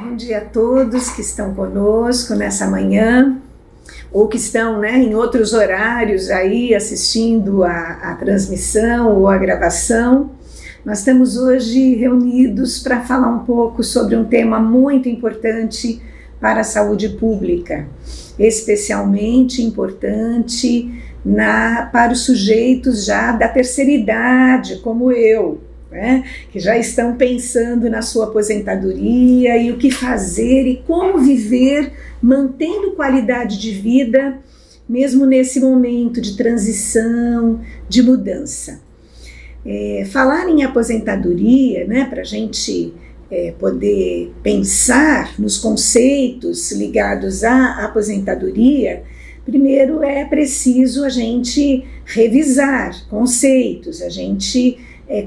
Bom dia a todos que estão conosco nessa manhã, ou que estão, em outros horários aí assistindo a transmissão ou a gravação. Nós estamos hoje reunidos para falar um pouco sobre um tema muito importante para a saúde pública, especialmente importante para os sujeitos já da terceira idade, como eu, que já estão pensando na sua aposentadoria e o que fazer e como viver mantendo qualidade de vida, mesmo nesse momento de transição, de mudança. Falar em aposentadoria, para a gente poder pensar nos conceitos ligados à aposentadoria, primeiro é preciso a gente revisar conceitos, a gente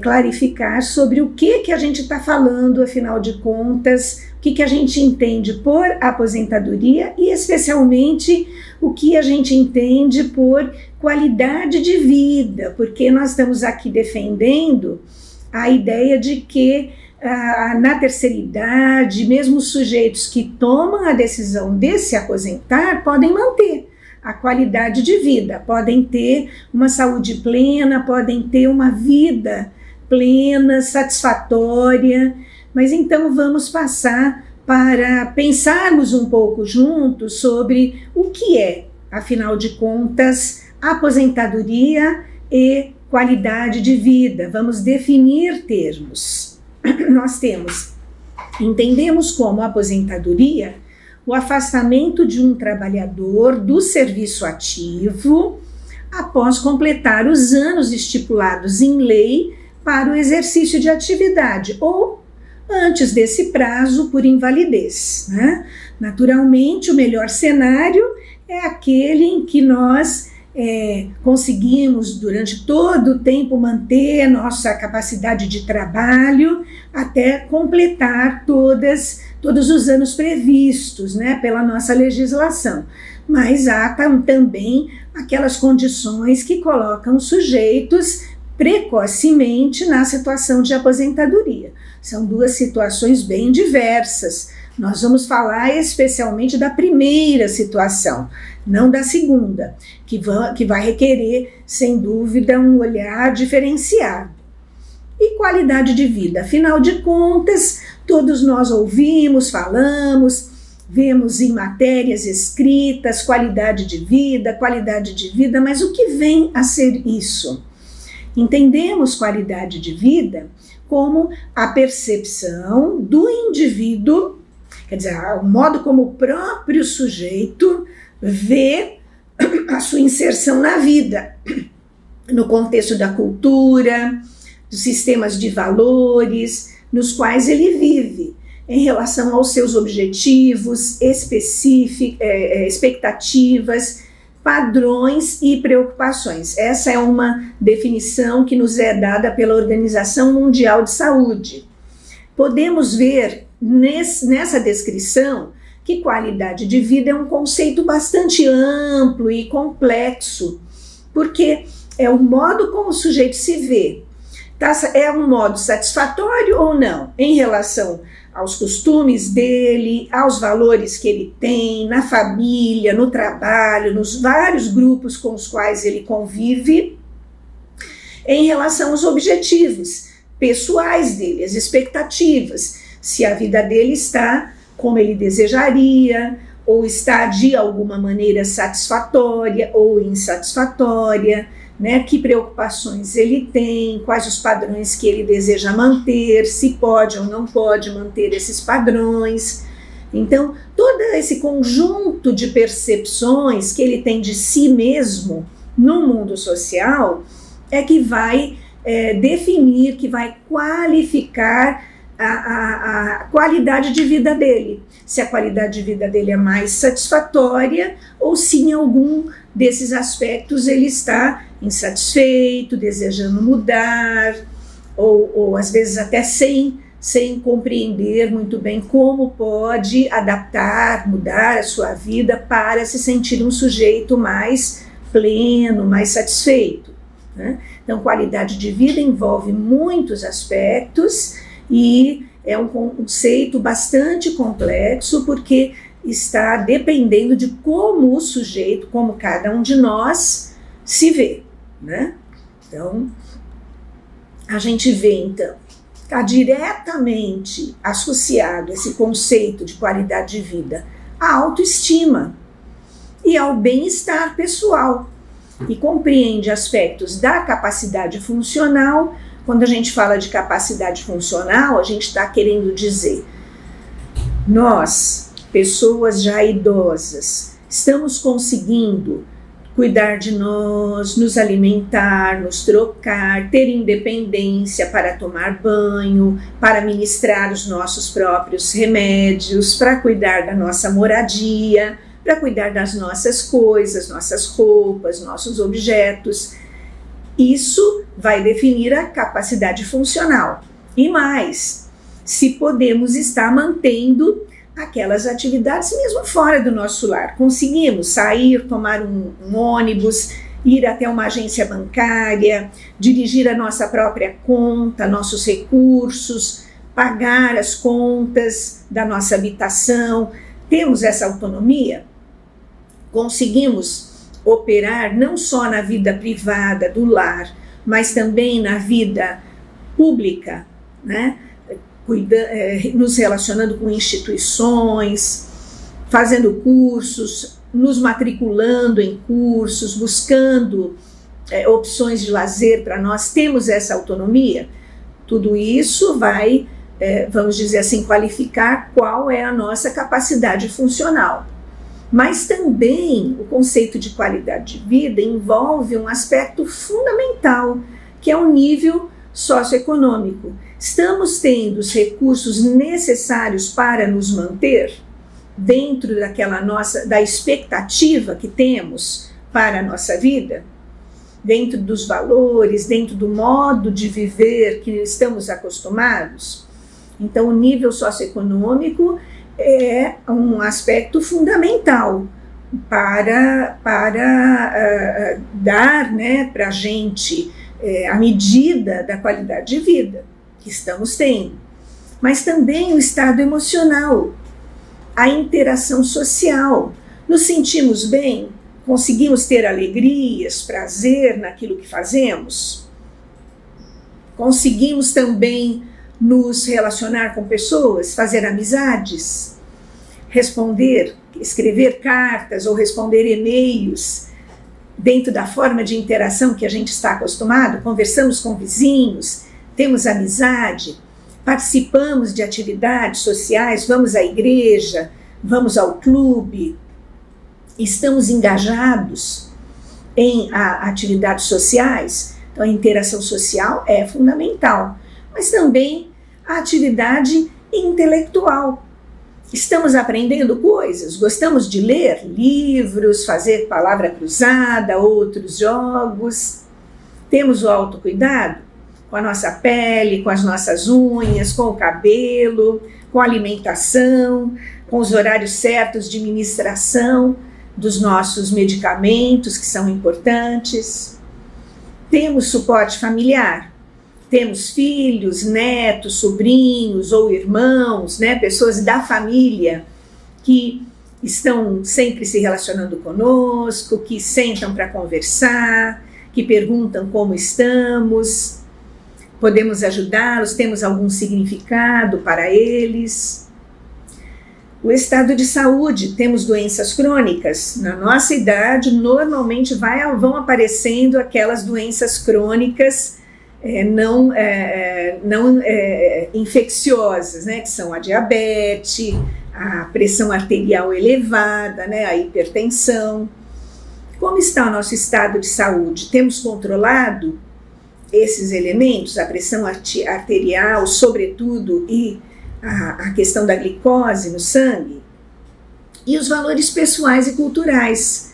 clarificar sobre o que a gente está falando, afinal de contas, o que a gente entende por aposentadoria e especialmente o que a gente entende por qualidade de vida, porque nós estamos aqui defendendo a ideia de que na terceira idade, mesmo os sujeitos que tomam a decisão de se aposentar podem manter a qualidade de vida, podem ter uma saúde plena, podem ter uma vida plena, satisfatória. Mas então vamos passar para pensarmos um pouco juntos sobre o que é, afinal de contas, aposentadoria e qualidade de vida. Vamos definir termos. Nós entendemos como aposentadoria o afastamento de um trabalhador do serviço ativo após completar os anos estipulados em lei para o exercício de atividade ou antes desse prazo por invalidez. Naturalmente, o melhor cenário é aquele em que nós conseguimos durante todo o tempo manter nossa capacidade de trabalho até completar todos os anos previstos, pela nossa legislação. Mas há também aquelas condições que colocam os sujeitos precocemente na situação de aposentadoria. São duas situações bem diversas. Nós vamos falar especialmente da primeira situação, não da segunda, que vai requerer, sem dúvida, um olhar diferenciado. E qualidade de vida? Afinal de contas, todos nós ouvimos, falamos, vemos em matérias escritas qualidade de vida, mas o que vem a ser isso? Entendemos qualidade de vida como a percepção do indivíduo, quer dizer, o modo como o próprio sujeito vê a sua inserção na vida, no contexto da cultura, dos sistemas de valores nos quais ele vive, em relação aos seus objetivos, expectativas, padrões e preocupações. Essa é uma definição que nos é dada pela Organização Mundial de Saúde. Podemos ver nessa descrição que qualidade de vida é um conceito bastante amplo e complexo, porque é o modo como o sujeito se vê. É um modo satisfatório ou não em relação aos costumes dele, aos valores que ele tem, na família, no trabalho, nos vários grupos com os quais ele convive, em relação aos objetivos pessoais dele, as expectativas, se a vida dele está como ele desejaria, ou está de alguma maneira satisfatória ou insatisfatória, que preocupações ele tem, quais os padrões que ele deseja manter, se pode ou não pode manter esses padrões. Então, todo esse conjunto de percepções que ele tem de si mesmo no mundo social é que vai definir, que vai qualificar a qualidade de vida dele. Se a qualidade de vida dele é mais satisfatória ou se em algum desses aspectos ele está insatisfeito, desejando mudar, ou às vezes até sem compreender muito bem como pode adaptar, mudar a sua vida para se sentir um sujeito mais pleno, mais satisfeito. Então, qualidade de vida envolve muitos aspectos e é um conceito bastante complexo, porque está dependendo de como o sujeito, como cada um de nós se vê, né? Então, a gente vê, então, está diretamente associado esse conceito de qualidade de vida à autoestima e ao bem-estar pessoal, e compreende aspectos da capacidade funcional. Quando a gente fala de capacidade funcional, a gente está querendo dizer, nós, pessoas já idosas, estamos conseguindo cuidar de nós, nos alimentar, nos trocar, ter independência para tomar banho, para ministrar os nossos próprios remédios, para cuidar da nossa moradia, para cuidar das nossas coisas, nossas roupas, nossos objetos. Isso vai definir a capacidade funcional. E mais, se podemos estar mantendo aquelas atividades mesmo fora do nosso lar. Conseguimos sair, tomar um ônibus, ir até uma agência bancária, dirigir a nossa própria conta, nossos recursos, pagar as contas da nossa habitação. Temos essa autonomia? Conseguimos operar não só na vida privada do lar, mas também na vida pública, né? Nos relacionando com instituições, fazendo cursos, nos matriculando em cursos, buscando opções de lazer para nós. Temos essa autonomia? Tudo isso vai, vamos dizer assim, qualificar qual é a nossa capacidade funcional. Mas também o conceito de qualidade de vida envolve um aspecto fundamental, que é o nível socioeconômico. Estamos tendo os recursos necessários para nos manter dentro da expectativa que temos para a nossa vida, dentro dos valores, dentro do modo de viver que estamos acostumados? Então, o nível socioeconômico é um aspecto fundamental para dar, né, para a gente a medida da qualidade de vida que estamos tendo. Mas também o estado emocional, a interação social. Nos sentimos bem? Conseguimos ter alegrias, prazer naquilo que fazemos? Conseguimos também nos relacionar com pessoas, fazer amizades, responder, escrever cartas ou responder e-mails dentro da forma de interação que a gente está acostumado? Conversamos com vizinhos, temos amizade, participamos de atividades sociais, vamos à igreja, vamos ao clube, estamos engajados em atividades sociais. Então, a interação social é fundamental, mas também a atividade intelectual. Estamos aprendendo coisas, gostamos de ler livros, fazer palavra cruzada, outros jogos. Temos o autocuidado com a nossa pele, com as nossas unhas, com o cabelo, com a alimentação, com os horários certos de ministração dos nossos medicamentos, que são importantes. Temos suporte familiar. Temos filhos, netos, sobrinhos ou irmãos, né, pessoas da família que estão sempre se relacionando conosco, que sentam para conversar, que perguntam como estamos, podemos ajudá-los, temos algum significado para eles. O estado de saúde, temos doenças crônicas. Na nossa idade, normalmente vão aparecendo aquelas doenças crônicas não infecciosas, né, que são a diabetes, a pressão arterial elevada, né, a hipertensão. Como está o nosso estado de saúde? Temos controlado esses elementos, a pressão arterial, sobretudo, e a questão da glicose no sangue? E os valores pessoais e culturais,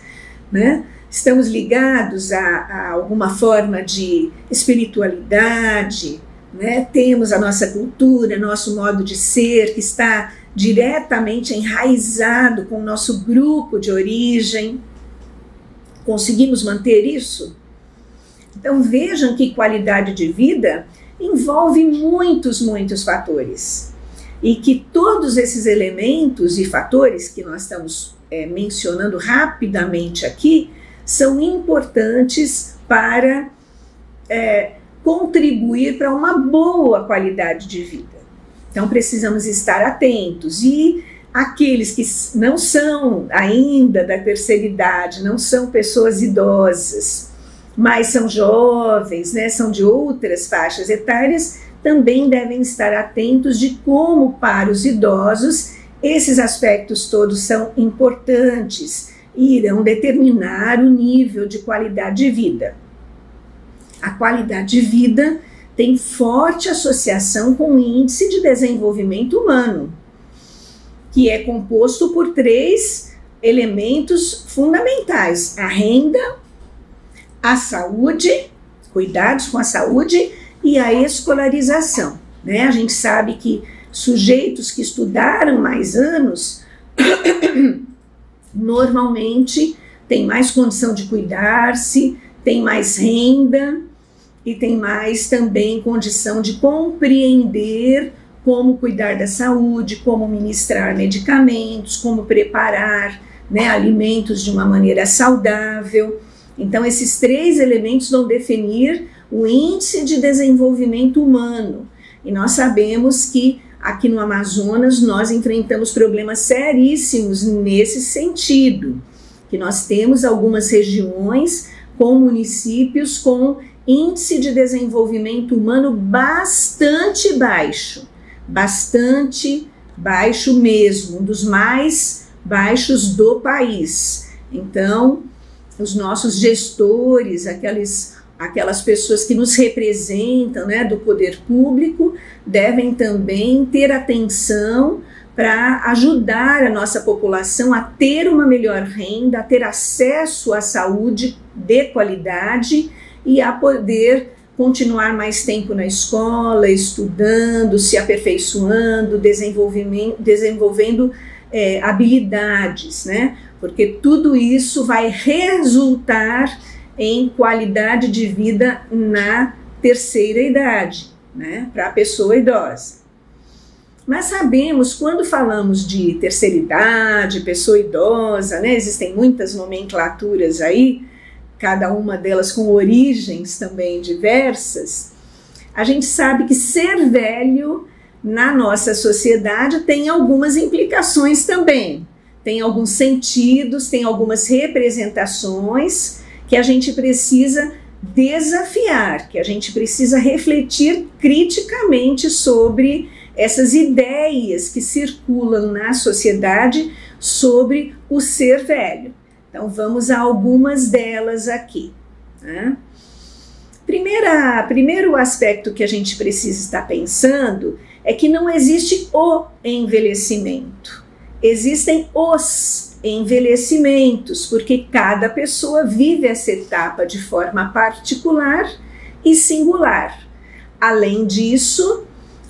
né? Estamos ligados a alguma forma de espiritualidade, né? Temos a nossa cultura, nosso modo de ser, que está diretamente enraizado com o nosso grupo de origem. Conseguimos manter isso? Então vejam que qualidade de vida envolve muitos fatores. e que todos esses elementos e fatores que nós estamos mencionando rapidamente aqui são importantes para contribuir para uma boa qualidade de vida. Então precisamos estar atentos, e aqueles que não são ainda da terceira idade, não são pessoas idosas, mas são jovens, né, são de outras faixas etárias, também devem estar atentos de como para os idosos esses aspectos todos são importantes e irão determinar o nível de qualidade de vida. A qualidade de vida tem forte associação com o Índice de Desenvolvimento Humano, que é composto por 3 elementos fundamentais: a renda, a saúde, cuidados com a saúde e a escolarização, né? A gente sabe que sujeitos que estudaram mais anos normalmente têm mais condição de cuidar-se, têm mais renda e têm mais também condição de compreender como cuidar da saúde, como ministrar medicamentos, como preparar, né, alimentos de uma maneira saudável. Então, esses 3 elementos vão definir o Índice de Desenvolvimento Humano. E nós sabemos que aqui no Amazonas nós enfrentamos problemas seríssimos nesse sentido, que nós temos algumas regiões com municípios com índice de desenvolvimento humano bastante baixo mesmo, um dos mais baixos do país. Então, os nossos gestores, aquelas pessoas que nos representam, né, do poder público, devem também ter atenção para ajudar a nossa população a ter uma melhor renda, a ter acesso à saúde de qualidade e a poder continuar mais tempo na escola, estudando, se aperfeiçoando, desenvolvendo habilidades, né? Porque tudo isso vai resultar em qualidade de vida na terceira idade, né, para a pessoa idosa. Mas sabemos, quando falamos de terceira idade, pessoa idosa, né, existem muitas nomenclaturas aí, cada uma delas com origens também diversas, a gente sabe que ser velho na nossa sociedade tem algumas implicações também, tem alguns sentidos, tem algumas representações que a gente precisa desafiar, que a gente precisa refletir criticamente sobre essas ideias que circulam na sociedade sobre o ser velho. Então vamos a algumas delas aqui, né? Primeiro aspecto que a gente precisa estar pensando é que não existe o envelhecimento, existem os envelhecimentos, porque cada pessoa vive essa etapa de forma particular e singular. Além disso,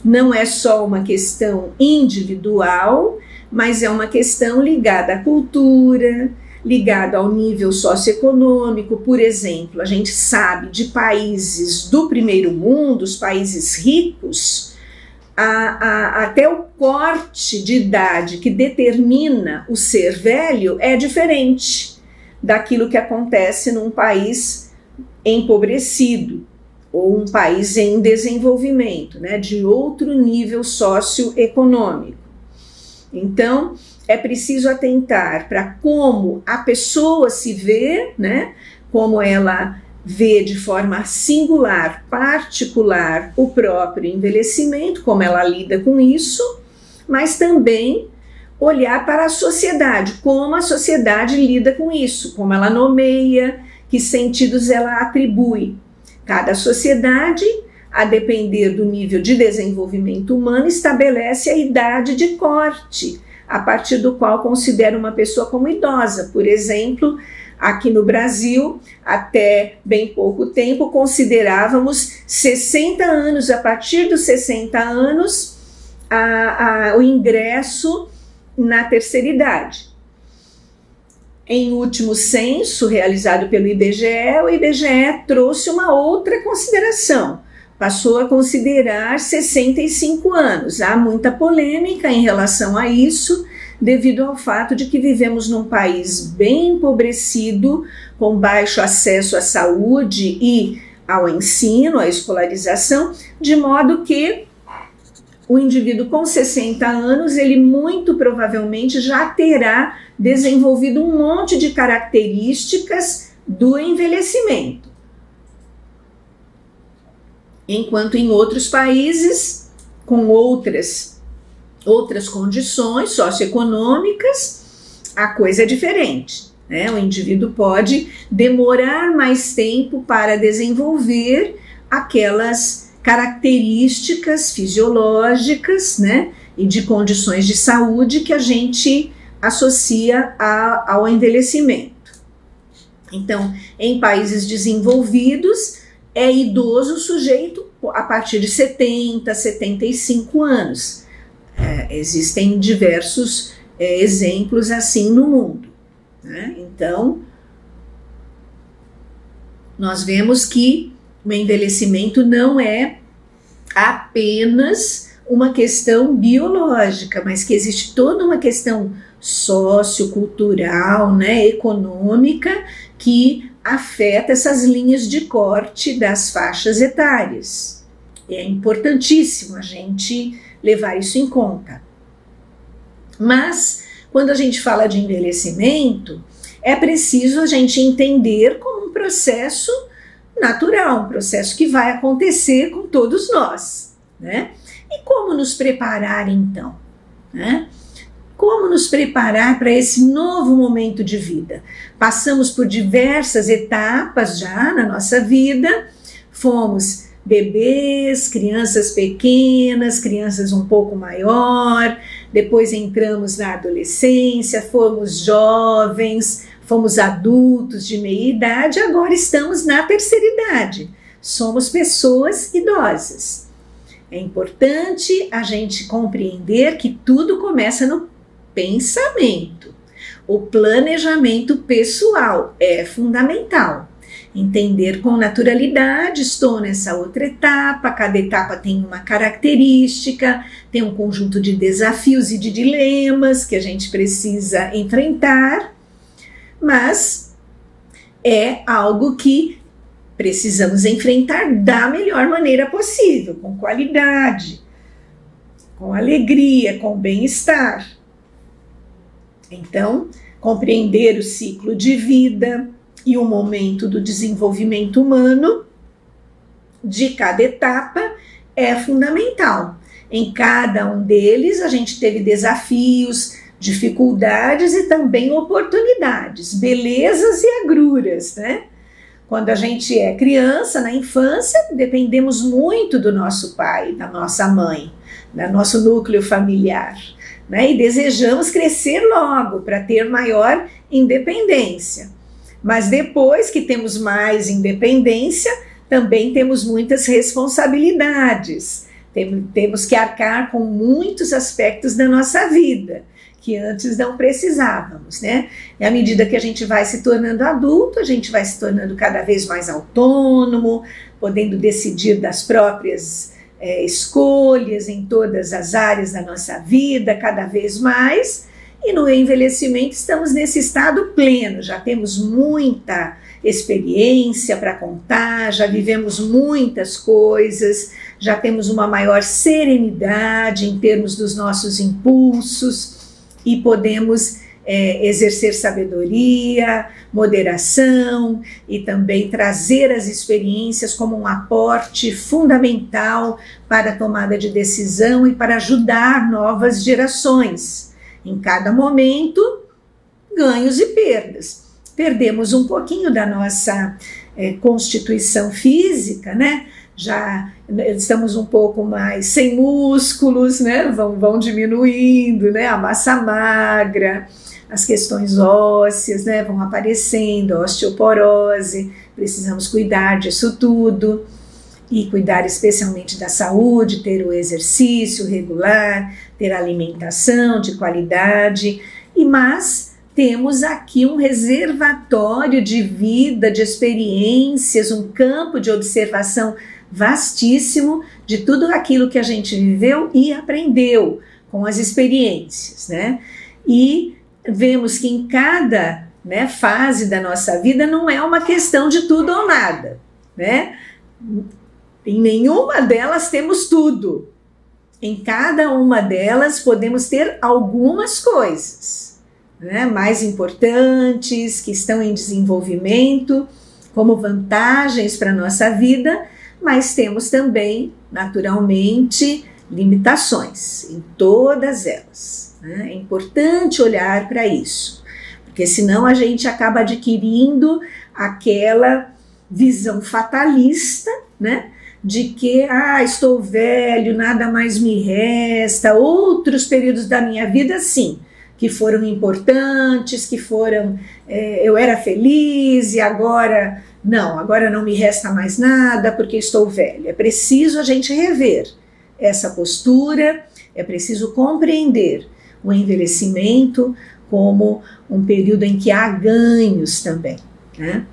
não é só uma questão individual, mas é uma questão ligada à cultura, ligada ao nível socioeconômico. Por exemplo, a gente sabe de países do primeiro mundo, os países ricos, até o corte de idade que determina o ser velho é diferente daquilo que acontece num país empobrecido ou um país em desenvolvimento, né, de outro nível socioeconômico. Então, é preciso atentar para como a pessoa se vê, né, como ela vê de forma singular, particular, o próprio envelhecimento, como ela lida com isso, mas também olhar para a sociedade, como a sociedade lida com isso, como ela nomeia, que sentidos ela atribui. Cada sociedade, a depender do nível de desenvolvimento humano, estabelece a idade de corte, a partir do qual considera uma pessoa como idosa. Por exemplo, aqui no Brasil, até bem pouco tempo, considerávamos 60 anos, a partir dos 60 anos, o ingresso na terceira idade. Em último censo, realizado pelo IBGE, o IBGE trouxe uma outra consideração. passou a considerar 65 anos. Há muita polêmica em relação a isso, devido ao fato de que vivemos num país bem empobrecido, com baixo acesso à saúde e ao ensino, à escolarização, de modo que o indivíduo com 60 anos, ele muito provavelmente já terá desenvolvido um monte de características do envelhecimento. Enquanto em outros países, com outras condições socioeconômicas, a coisa é diferente, né? O indivíduo pode demorar mais tempo para desenvolver aquelas características fisiológicas, né? E de condições de saúde que a gente associa ao envelhecimento. Então, em países desenvolvidos, é idoso o sujeito a partir de 70, 75 anos. Existem diversos exemplos assim no mundo, né? Então, nós vemos que o envelhecimento não é apenas uma questão biológica, mas que existe toda uma questão sociocultural, né, econômica, que afeta essas linhas de corte das faixas etárias. É importantíssimo a gente levar isso em conta. Mas, quando a gente fala de envelhecimento, é preciso a gente entender como um processo natural, um processo que vai acontecer com todos nós, né? E como nos preparar então, né? Como nos preparar para esse novo momento de vida? Passamos por diversas etapas já na nossa vida, fomos bebês, crianças pequenas, crianças um pouco maior, depois entramos na adolescência, fomos jovens, fomos adultos de meia idade, agora estamos na terceira idade, somos pessoas idosas. É importante a gente compreender que tudo começa no pensamento. O planejamento pessoal é fundamental. Entender com naturalidade, estou nessa outra etapa, cada etapa tem uma característica, tem um conjunto de desafios e de dilemas que a gente precisa enfrentar, mas é algo que precisamos enfrentar da melhor maneira possível, com qualidade, com alegria, com bem-estar. Então, compreender o ciclo de vida e o momento do desenvolvimento humano de cada etapa é fundamental. Em cada um deles, a gente teve desafios, dificuldades e também oportunidades, belezas e agruras, né? Quando a gente é criança, na infância, dependemos muito do nosso pai, da nossa mãe, do nosso núcleo familiar, né? E desejamos crescer logo para ter maior independência. Mas depois que temos mais independência, também temos muitas responsabilidades. Temos que arcar com muitos aspectos da nossa vida, que antes não precisávamos, né? E à medida que a gente vai se tornando adulto, a gente vai se tornando cada vez mais autônomo, podendo decidir das próprias escolhas em todas as áreas da nossa vida, cada vez mais, e no envelhecimento estamos nesse estado pleno, já temos muita experiência para contar, já vivemos muitas coisas, já temos uma maior serenidade em termos dos nossos impulsos e podemos exercer sabedoria, moderação e também trazer as experiências como um aporte fundamental para a tomada de decisão e para ajudar novas gerações. Em cada momento, ganhos e perdas. Perdemos um pouquinho da nossa constituição física, né? Já estamos um pouco mais sem músculos, né? Vão diminuindo, né? A massa magra, as questões ósseas, né, vão aparecendo, a osteoporose, precisamos cuidar disso tudo e cuidar especialmente da saúde, ter o exercício regular, ter alimentação de qualidade, mas temos aqui um reservatório de vida, de experiências, um campo de observação vastíssimo de tudo aquilo que a gente viveu e aprendeu com as experiências, né? E vemos que em cada, né, fase da nossa vida não é uma questão de tudo ou nada, né? Em nenhuma delas temos tudo. Em cada uma delas podemos ter algumas coisas, né, mais importantes, que estão em desenvolvimento, como vantagens para a nossa vida, mas temos também, naturalmente, limitações em todas elas, né? É importante olhar para isso, porque senão a gente acaba adquirindo aquela visão fatalista, né? De que, estou velho, nada mais me resta. Outros períodos da minha vida, sim, que foram importantes, que foram, eu era feliz e agora não me resta mais nada porque estou velho. É preciso a gente rever essa postura, é preciso compreender o envelhecimento como um período em que há ganhos também, né?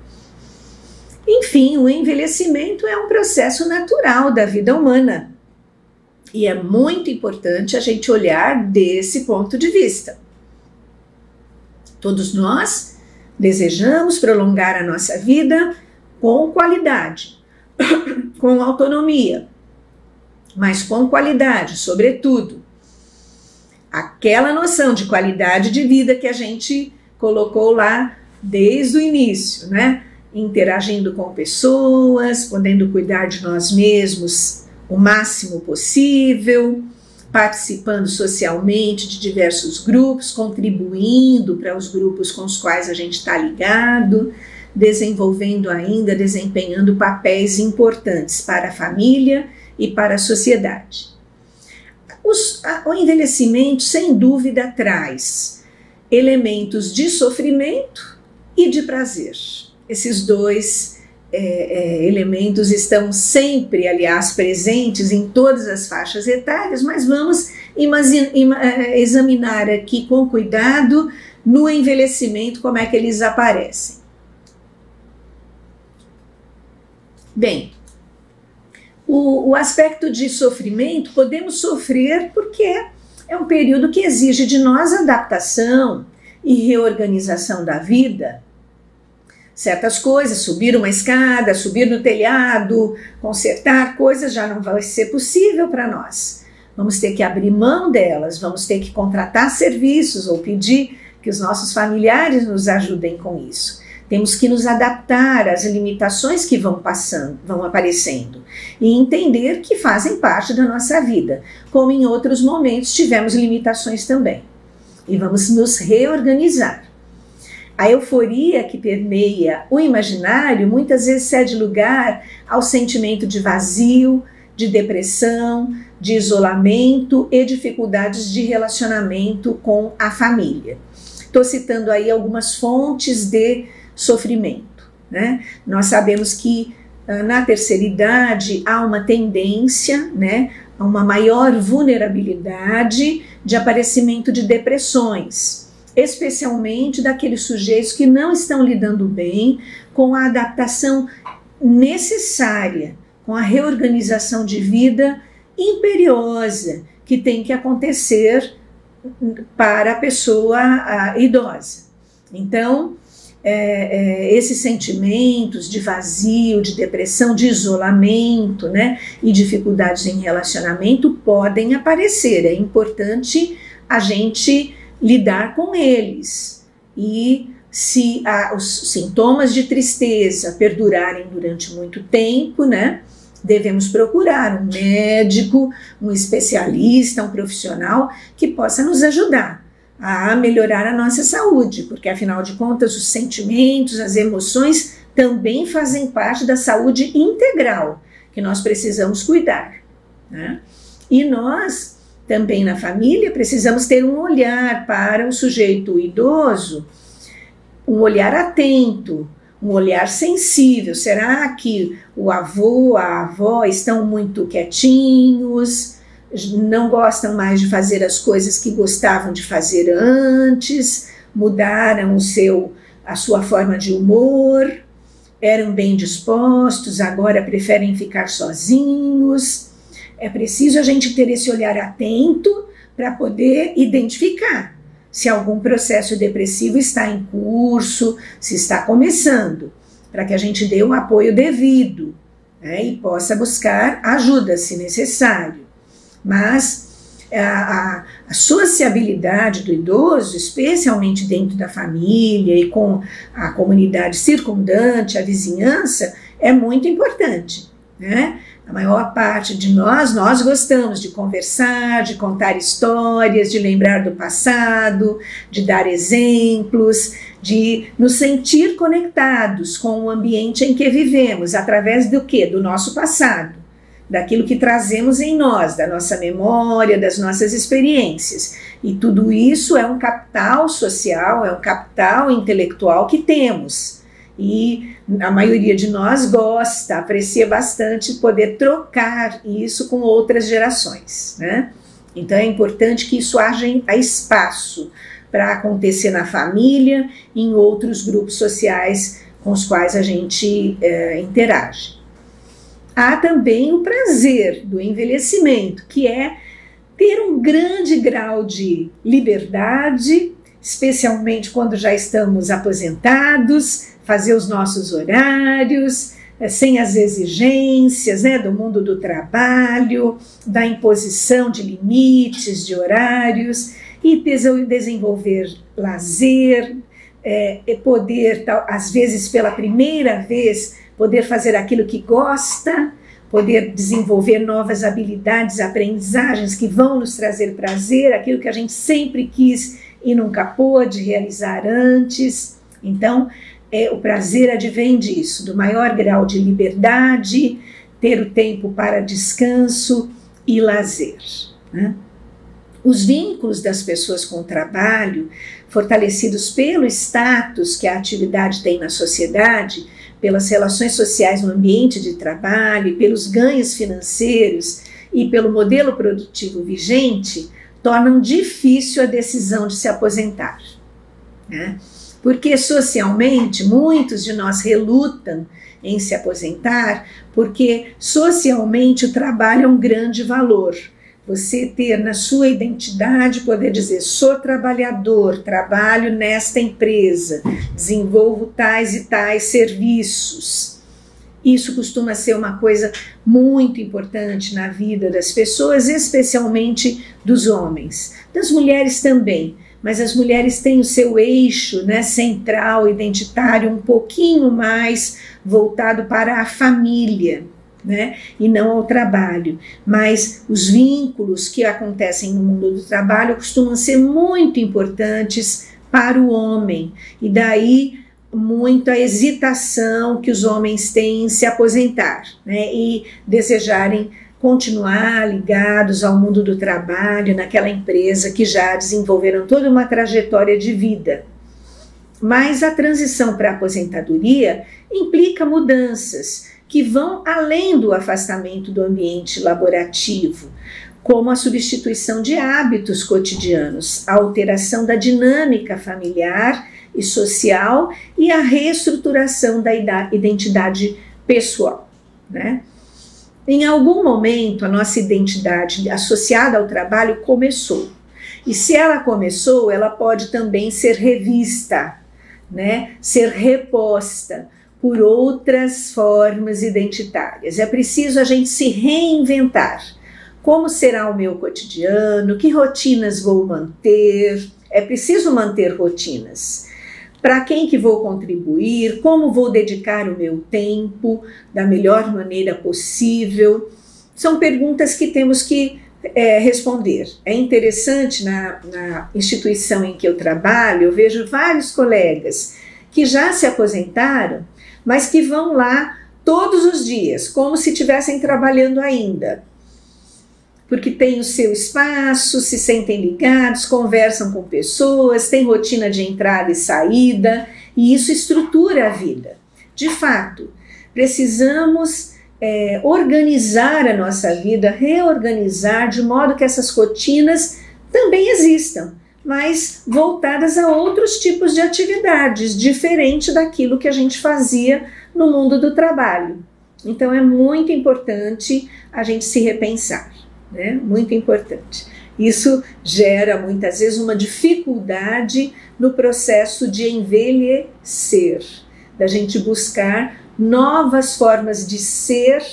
Enfim, o envelhecimento é um processo natural da vida humana e é muito importante a gente olhar desse ponto de vista. Todos nós desejamos prolongar a nossa vida com qualidade, com autonomia, mas com qualidade, sobretudo. Aquela noção de qualidade de vida que a gente colocou lá desde o início, né? Interagindo com pessoas, podendo cuidar de nós mesmos o máximo possível, participando socialmente de diversos grupos, contribuindo para os grupos com os quais a gente está ligado, desempenhando papéis importantes para a família e para a sociedade. O envelhecimento, sem dúvida, traz elementos de sofrimento e de prazer. Esses dois elementos estão sempre, aliás, presentes em todas as faixas etárias, mas vamos examinar aqui com cuidado no envelhecimento como é que eles aparecem. Bem, o aspecto de sofrimento, podemos sofrer porque é um período que exige de nós adaptação e reorganização da vida. Certas coisas, subir uma escada, subir no telhado, consertar coisas já não vai ser possível para nós. Vamos ter que abrir mão delas, vamos ter que contratar serviços ou pedir que os nossos familiares nos ajudem com isso. Temos que nos adaptar às limitações que vão aparecendo e entender que fazem parte da nossa vida, como em outros momentos tivemos limitações também. E vamos nos reorganizar. A euforia que permeia o imaginário muitas vezes cede lugar ao sentimento de vazio, de depressão, de isolamento e dificuldades de relacionamento com a família. Estou citando aí algumas fontes de sofrimento, né? Nós sabemos que na terceira idade há uma tendência, né, a uma maior vulnerabilidade de aparecimento de depressões, especialmente daqueles sujeitos que não estão lidando bem com a adaptação necessária, com a reorganização de vida imperiosa que tem que acontecer para a pessoa idosa. Então, esses sentimentos de vazio, de depressão, de isolamento, né, e dificuldades em relacionamento podem aparecer. É importante a gente lidar com eles. E se os sintomas de tristeza perdurarem durante muito tempo, né, devemos procurar um médico, um especialista, um profissional que possa nos ajudar a melhorar a nossa saúde, porque afinal de contas os sentimentos, as emoções também fazem parte da saúde integral que nós precisamos cuidar, né? E nós também na família precisamos ter um olhar para o sujeito idoso, um olhar atento, um olhar sensível. Será que o avô, a avó estão muito quietinhos, não gostam mais de fazer as coisas que gostavam de fazer antes, mudaram a sua forma de humor, eram bem dispostos, agora preferem ficar sozinhos. É preciso a gente ter esse olhar atento para poder identificar se algum processo depressivo está em curso, se está começando, para que a gente dê o apoio devido, né, e possa buscar ajuda se necessário. Mas a sociabilidade do idoso, especialmente dentro da família e com a comunidade circundante, a vizinhança, é muito importante, né? A maior parte de nós gostamos de conversar, de contar histórias, de lembrar do passado, de dar exemplos, de nos sentir conectados com o ambiente em que vivemos, através do quê? Do nosso passado, daquilo que trazemos em nós, da nossa memória, das nossas experiências. E tudo isso é um capital social, é um capital intelectual que temos. E a maioria de nós gosta, aprecia bastante poder trocar isso com outras gerações, né? Então é importante que isso haja espaço para acontecer na família e em outros grupos sociais com os quais a gente interage. Há também o prazer do envelhecimento, que é ter um grande grau de liberdade, especialmente quando já estamos aposentados, fazer os nossos horários, sem as exigências, né, do mundo do trabalho, da imposição de limites, de horários, e desenvolver lazer, poder, às vezes pela primeira vez, poder fazer aquilo que gosta, poder desenvolver novas habilidades, aprendizagens que vão nos trazer prazer, aquilo que a gente sempre quis e nunca pôde realizar antes. Então, o prazer advém disso, do maior grau de liberdade, ter o tempo para descanso e lazer, né? Os vínculos das pessoas com o trabalho, fortalecidos pelo status que a atividade tem na sociedade, pelas relações sociais no ambiente de trabalho, pelos ganhos financeiros e pelo modelo produtivo vigente, tornam difícil a decisão de se aposentar, né? Porque socialmente muitos de nós relutam em se aposentar, porque socialmente o trabalho é um grande valor. Você ter na sua identidade, poder dizer, sou trabalhador, trabalho nesta empresa, desenvolvo tais e tais serviços. Isso costuma ser uma coisa muito importante na vida das pessoas, especialmente dos homens. Das mulheres também, mas as mulheres têm o seu eixo, né, central, identitário, um pouquinho mais voltado para a família, né, e não ao trabalho. Mas os vínculos que acontecem no mundo do trabalho costumam ser muito importantes para o homem, e daí muito a hesitação que os homens têm em se aposentar, né, e desejarem continuar ligados ao mundo do trabalho, naquela empresa que já desenvolveram toda uma trajetória de vida. Mas a transição para a aposentadoria implica mudanças que vão além do afastamento do ambiente laborativo, como a substituição de hábitos cotidianos, a alteração da dinâmica familiar e social e a reestruturação da identidade pessoal, né? Em algum momento, a nossa identidade associada ao trabalho começou. E se ela começou, ela pode também ser revista, né? Ser reposta por outras formas identitárias. É preciso a gente se reinventar. Como será o meu cotidiano? Que rotinas vou manter? É preciso manter rotinas. Para quem que vou contribuir, como vou dedicar o meu tempo da melhor maneira possível. São perguntas que temos que responder. É interessante, na instituição em que eu trabalho, eu vejo vários colegas que já se aposentaram, mas que vão lá todos os dias, como se estivessem trabalhando ainda. Porque têm o seu espaço, se sentem ligados, conversam com pessoas, têm rotina de entrada e saída, e isso estrutura a vida. De fato, precisamos organizar a nossa vida, reorganizar, de modo que essas rotinas também existam, mas voltadas a outros tipos de atividades, diferente daquilo que a gente fazia no mundo do trabalho. Então é muito importante a gente se repensar, né? Muito importante. Isso gera muitas vezes uma dificuldade no processo de envelhecer, da gente buscar novas formas de ser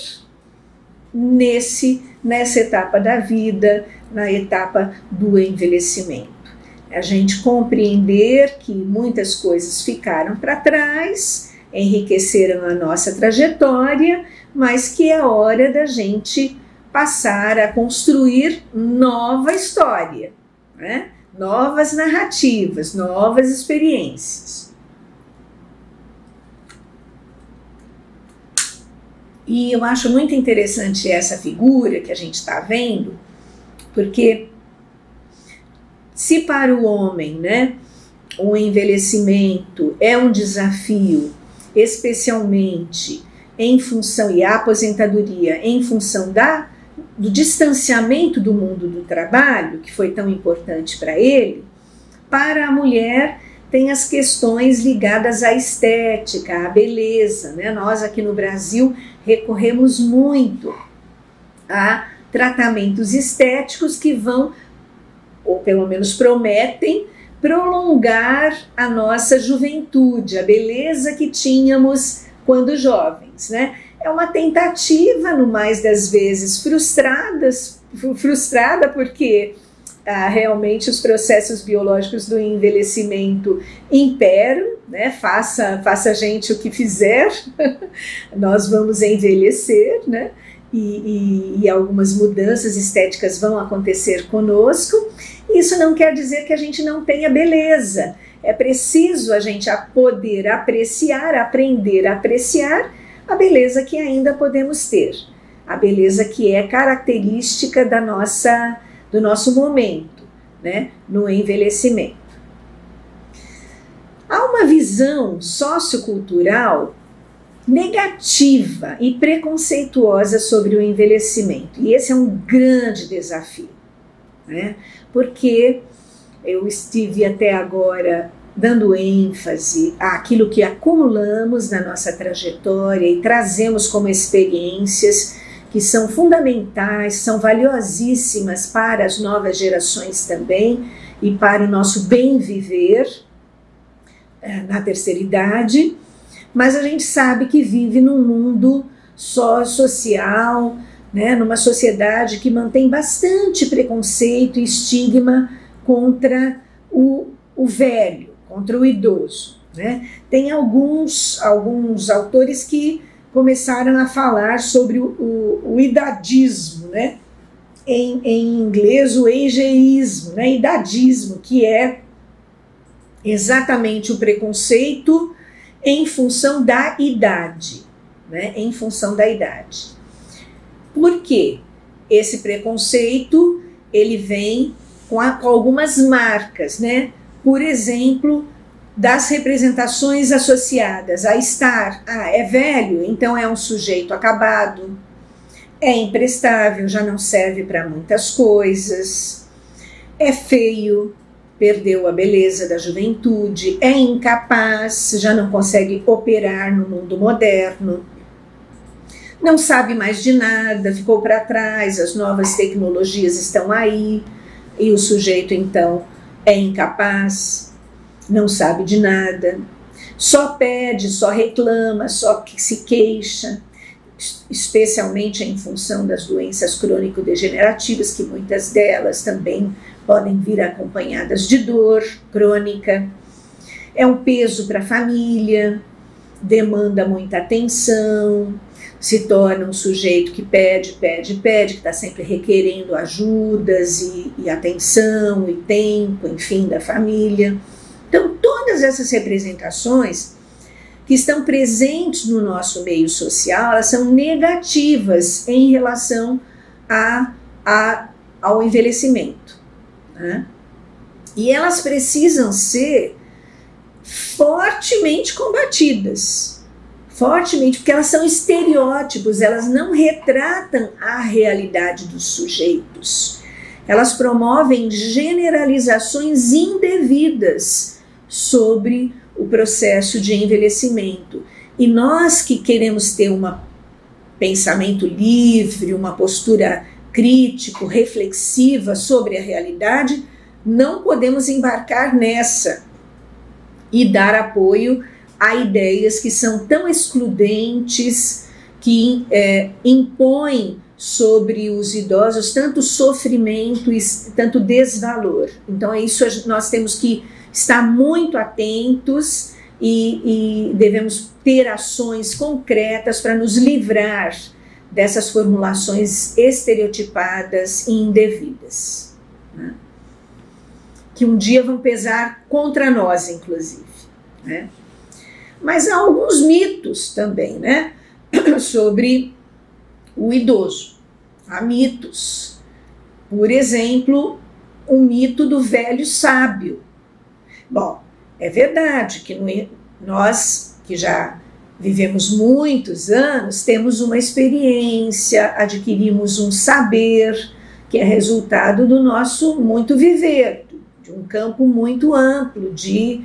nessa etapa da vida, na etapa do envelhecimento. A gente compreender que muitas coisas ficaram para trás, enriqueceram a nossa trajetória, mas que é hora da gente passar a construir nova história, né? Novas narrativas, novas experiências. E eu acho muito interessante essa figura que a gente está vendo, porque se para o homem, né, o envelhecimento é um desafio, especialmente em função, e a aposentadoria em função do distanciamento do mundo do trabalho, que foi tão importante para ele, para a mulher tem as questões ligadas à estética, à beleza, né? Nós aqui no Brasil recorremos muito a tratamentos estéticos que vão, ou pelo menos prometem, prolongar a nossa juventude, a beleza que tínhamos quando jovens, né? É uma tentativa, no mais das vezes, frustrada porque realmente os processos biológicos do envelhecimento imperam, né? Faça a gente o que fizer, nós vamos envelhecer, né? E algumas mudanças estéticas vão acontecer conosco. Isso não quer dizer que a gente não tenha beleza. É preciso a gente poder apreciar, aprender a apreciar a beleza que ainda podemos ter. A beleza que é característica do nosso momento, né, no envelhecimento. Há uma visão sociocultural negativa e preconceituosa sobre o envelhecimento. E esse é um grande desafio, né? Porque eu estive até agora dando ênfase àquilo que acumulamos na nossa trajetória e trazemos como experiências que são fundamentais, são valiosíssimas para as novas gerações também e para o nosso bem viver na terceira idade, mas a gente sabe que vive num mundo só social, né, numa sociedade que mantém bastante preconceito e estigma contra o velho, contra o idoso, né? Tem alguns autores que começaram a falar sobre o idadismo, né? Em inglês, o ageísmo, né? Idadismo, que é exatamente o preconceito em função da idade, né? Em função da idade. Por quê? Esse preconceito, ele vem com algumas marcas, né? Por exemplo, das representações associadas a estar, é velho, então é um sujeito acabado, é imprestável, já não serve para muitas coisas, é feio, perdeu a beleza da juventude, é incapaz, já não consegue operar no mundo moderno, não sabe mais de nada, ficou para trás, as novas tecnologias estão aí, e o sujeito então é incapaz, não sabe de nada, só pede, só reclama, só que se queixa, especialmente em função das doenças crônico-degenerativas, que muitas delas também podem vir acompanhadas de dor crônica. É um peso para a família, demanda muita atenção, se torna um sujeito que pede, que está sempre requerendo ajudas e atenção e tempo, enfim, da família. Então, todas essas representações que estão presentes no nosso meio social, elas são negativas em relação ao envelhecimento, né? E elas precisam ser fortemente combatidas. Fortemente, porque elas são estereótipos, elas não retratam a realidade dos sujeitos. Elas promovem generalizações indevidas sobre o processo de envelhecimento E nós que queremos ter um pensamento livre, uma postura crítico, reflexiva sobre a realidade, não podemos embarcar nessa e dar apoio a ideias que são tão excludentes, que impõem sobre os idosos tanto sofrimento e tanto desvalor. Então é isso, nós temos que estar muito atentos e devemos ter ações concretas para nos livrar dessas formulações estereotipadas e indevidas, né? Que um dia vão pesar contra nós, inclusive, né? Mas há alguns mitos também, né, sobre o idoso. Há mitos. Por exemplo, o mito do velho sábio. Bom, é verdade que nós, que já vivemos muitos anos, temos uma experiência, adquirimos um saber, que é resultado do nosso muito viver, de um campo muito amplo de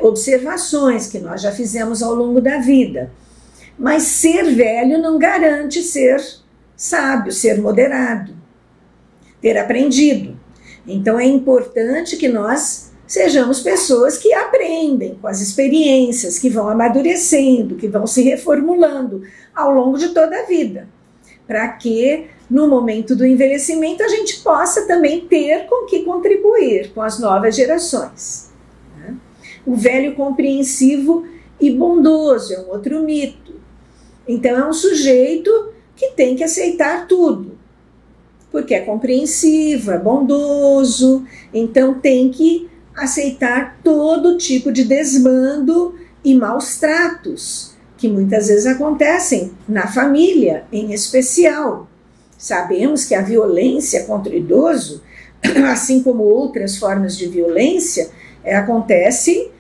observações que nós já fizemos ao longo da vida. Mas ser velho não garante ser sábio, ser moderado, ter aprendido. Então é importante que nós sejamos pessoas que aprendem com as experiências, que vão amadurecendo, que vão se reformulando ao longo de toda a vida, para que no momento do envelhecimento a gente possa também ter com que contribuir com as novas gerações, né? O velho compreensivo e bondoso é um outro mito. Então é um sujeito que tem que aceitar tudo, porque é compreensivo, é bondoso, então tem que aceitar todo tipo de desmando e maus tratos, que muitas vezes acontecem na família, em especial. Sabemos que a violência contra o idoso, assim como outras formas de violência, acontece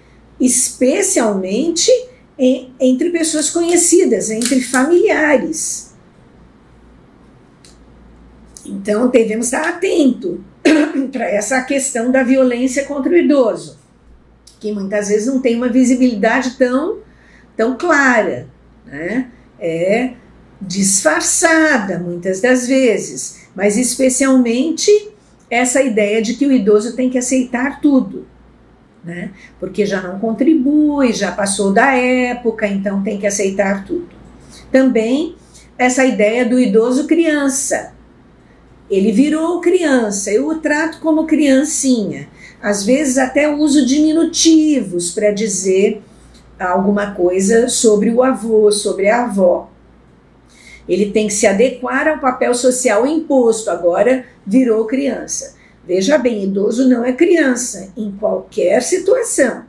especialmente entre pessoas conhecidas, entre familiares. Então devemos estar atentos para essa questão da violência contra o idoso, que muitas vezes não tem uma visibilidade tão clara, né? É disfarçada muitas das vezes, mas especialmente essa ideia de que o idoso tem que aceitar tudo, né? Porque já não contribui, já passou da época, então tem que aceitar tudo. Também essa ideia do idoso criança. Ele virou criança, eu o trato como criancinha. Às vezes até uso diminutivos para dizer alguma coisa sobre o avô, sobre a avó. Ele tem que se adequar ao papel social imposto, agora virou criança. Veja bem, idoso não é criança em qualquer situação.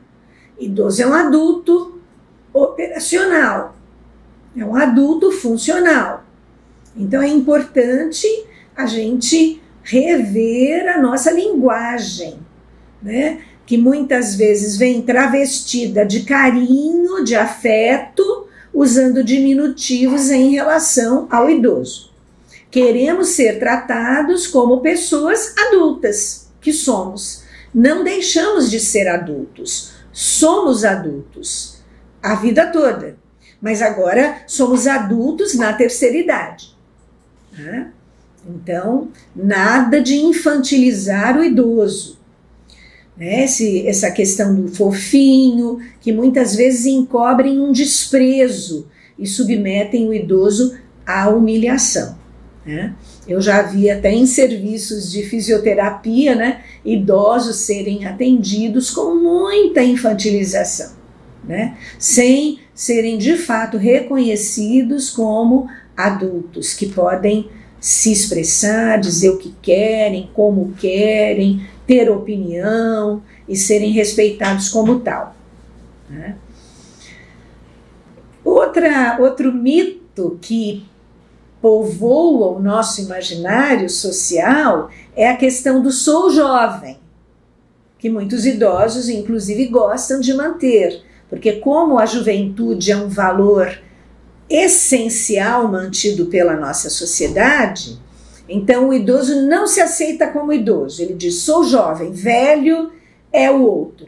Idoso é um adulto operacional, é um adulto funcional. Então é importante a gente rever a nossa linguagem, né? Que muitas vezes vem travestida de carinho, de afeto, usando diminutivos em relação ao idoso. Queremos ser tratados como pessoas adultas, que somos. Não deixamos de ser adultos, somos adultos a vida toda, mas agora somos adultos na terceira idade, né? Então, nada de infantilizar o idoso, né? Essa questão do fofinho, que muitas vezes encobrem um desprezo e submetem o idoso à humilhação, né? Eu já vi até em serviços de fisioterapia, né, idosos serem atendidos com muita infantilização, né, sem serem de fato reconhecidos como adultos que podem se expressar, dizer o que querem, como querem, ter opinião e serem respeitados como tal, né? Outro mito que povoa o nosso imaginário social é a questão do sou jovem, que muitos idosos, inclusive, gostam de manter, porque como a juventude é um valor essencial mantido pela nossa sociedade, então o idoso não se aceita como idoso, ele diz sou jovem, velho é o outro,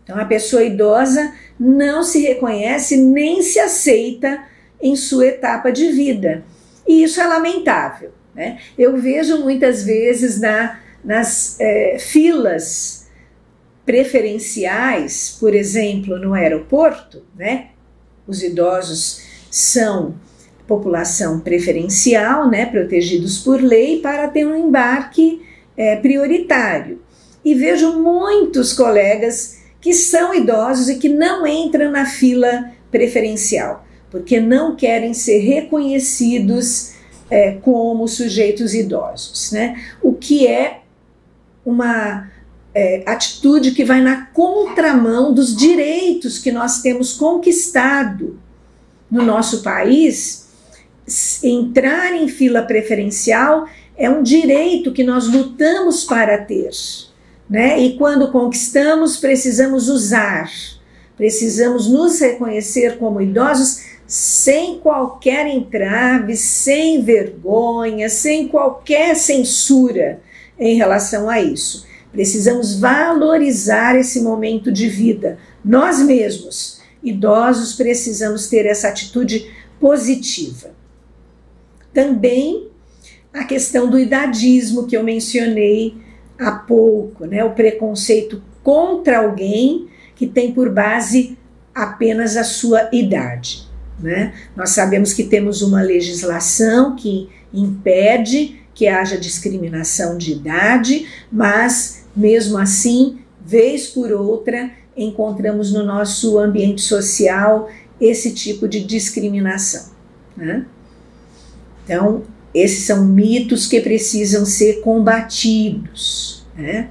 Então, a pessoa idosa não se reconhece nem se aceita em sua etapa de vida. E isso é lamentável, né? Eu vejo muitas vezes nas filas preferenciais, por exemplo, no aeroporto, né? Os idosos são população preferencial, né? Protegidos por lei para ter um embarque prioritário. E vejo muitos colegas que são idosos e que não entram na fila preferencial, porque não querem ser reconhecidos como sujeitos idosos, né? O que é uma atitude que vai na contramão dos direitos que nós temos conquistado no nosso país. Entrar em fila preferencial é um direito que nós lutamos para ter, né? E quando conquistamos, precisamos usar, precisamos nos reconhecer como idosos sem qualquer entrave, sem vergonha, sem qualquer censura em relação a isso. Precisamos valorizar esse momento de vida. Nós mesmos, idosos, precisamos ter essa atitude positiva. Também a questão do idadismo que eu mencionei há pouco, né? O preconceito contra alguém que tem por base apenas a sua idade, né? Nós sabemos que temos uma legislação que impede que haja discriminação de idade, mas mesmo assim, vez por outra, encontramos no nosso ambiente social esse tipo de discriminação, né? Então, esses são mitos que precisam ser combatidos, né?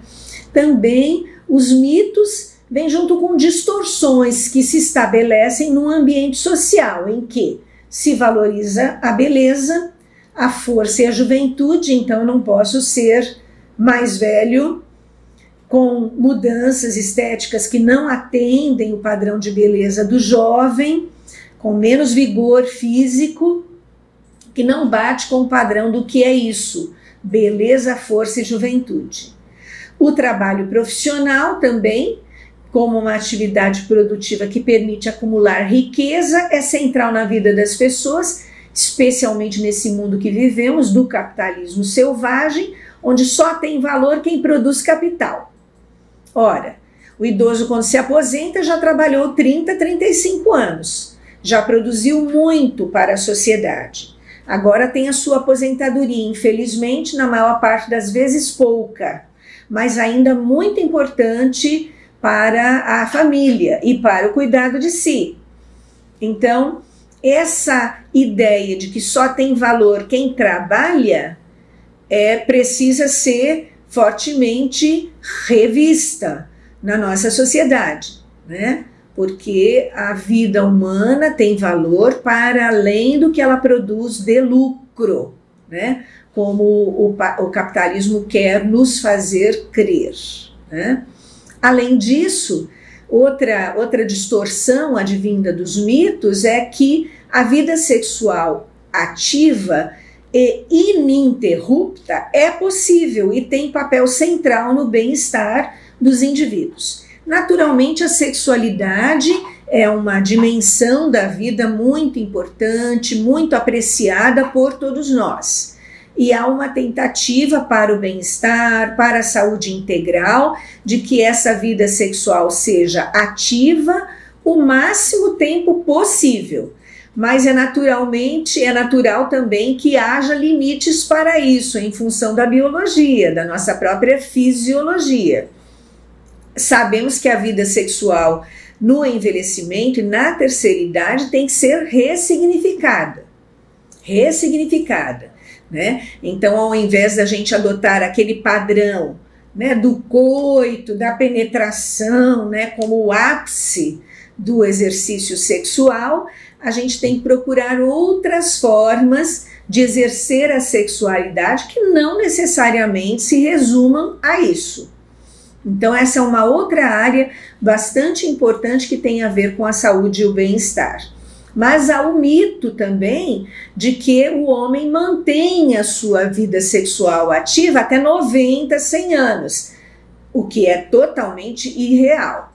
Também os mitos vêm junto com distorções que se estabelecem num ambiente social em que se valoriza a beleza, a força e a juventude. Então eu não posso ser mais velho com mudanças estéticas que não atendem o padrão de beleza do jovem, com menos vigor físico, que não bate com o padrão do que é isso, beleza, força e juventude. O trabalho profissional também, como uma atividade produtiva que permite acumular riqueza, é central na vida das pessoas, especialmente nesse mundo que vivemos, do capitalismo selvagem, onde só tem valor quem produz capital. Ora, o idoso, quando se aposenta, já trabalhou 30, 35 anos, já produziu muito para a sociedade. Agora tem a sua aposentadoria, infelizmente, na maior parte das vezes pouca, mas ainda muito importante para a família e para o cuidado de si. Então, essa ideia de que só tem valor quem trabalha precisa ser fortemente revista na nossa sociedade, né? Porque a vida humana tem valor para além do que ela produz de lucro, né? Como o capitalismo quer nos fazer crer, né? Além disso, outra distorção advinda dos mitos é que a vida sexual ativa e ininterrupta é possível e tem papel central no bem-estar dos indivíduos. Naturalmente, a sexualidade é uma dimensão da vida muito importante, muito apreciada por todos nós. E há uma tentativa para o bem-estar, para a saúde integral, de que essa vida sexual seja ativa o máximo tempo possível. Mas é natural também que haja limites para isso, em função da biologia, da nossa própria fisiologia. Sabemos que a vida sexual no envelhecimento e na terceira idade tem que ser ressignificada, né? Então, ao invés da gente adotar aquele padrão, né, do coito, da penetração, né, como o ápice do exercício sexual, a gente tem que procurar outras formas de exercer a sexualidade que não necessariamente se resumam a isso. Então, essa é uma outra área bastante importante que tem a ver com a saúde e o bem-estar. Mas há o mito também de que o homem mantém a sua vida sexual ativa até 90, 100 anos, o que é totalmente irreal.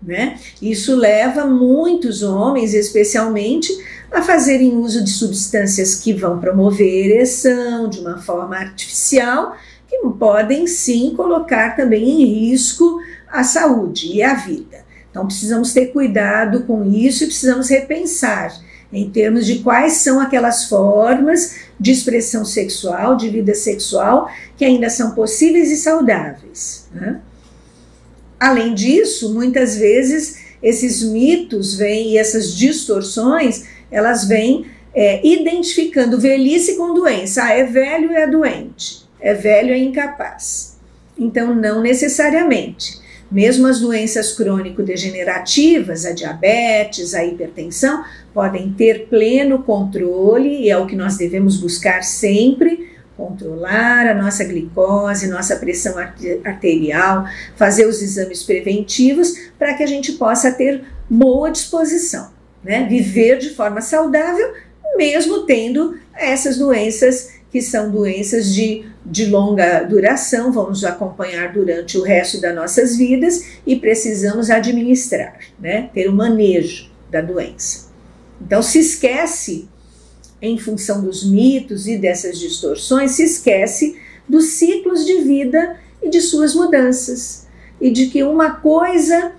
né? Isso leva muitos homens, especialmente, a fazerem uso de substâncias que vão promover ereção de uma forma artificial, que podem sim colocar também em risco a saúde e a vida. Então precisamos ter cuidado com isso e precisamos repensar em termos de quais são aquelas formas de expressão sexual, de vida sexual, que ainda são possíveis e saudáveis, né? Além disso, muitas vezes esses mitos vêm e essas distorções, elas vêm identificando velhice com doença. Ah, é velho, é doente. É velho, é incapaz. Então, não necessariamente. Mesmo as doenças crônico-degenerativas, a diabetes, a hipertensão, podem ter pleno controle, e é o que nós devemos buscar sempre, controlar a nossa glicose, nossa pressão arterial, fazer os exames preventivos para que a gente possa ter boa disposição, né? Viver de forma saudável, mesmo tendo essas doenças que são doenças de longa duração, vão nos acompanhar durante o resto das nossas vidas e precisamos administrar, né? Ter o manejo da doença. Então se esquece, em função dos mitos e dessas distorções, se esquece dos ciclos de vida e de suas mudanças. E de que uma coisa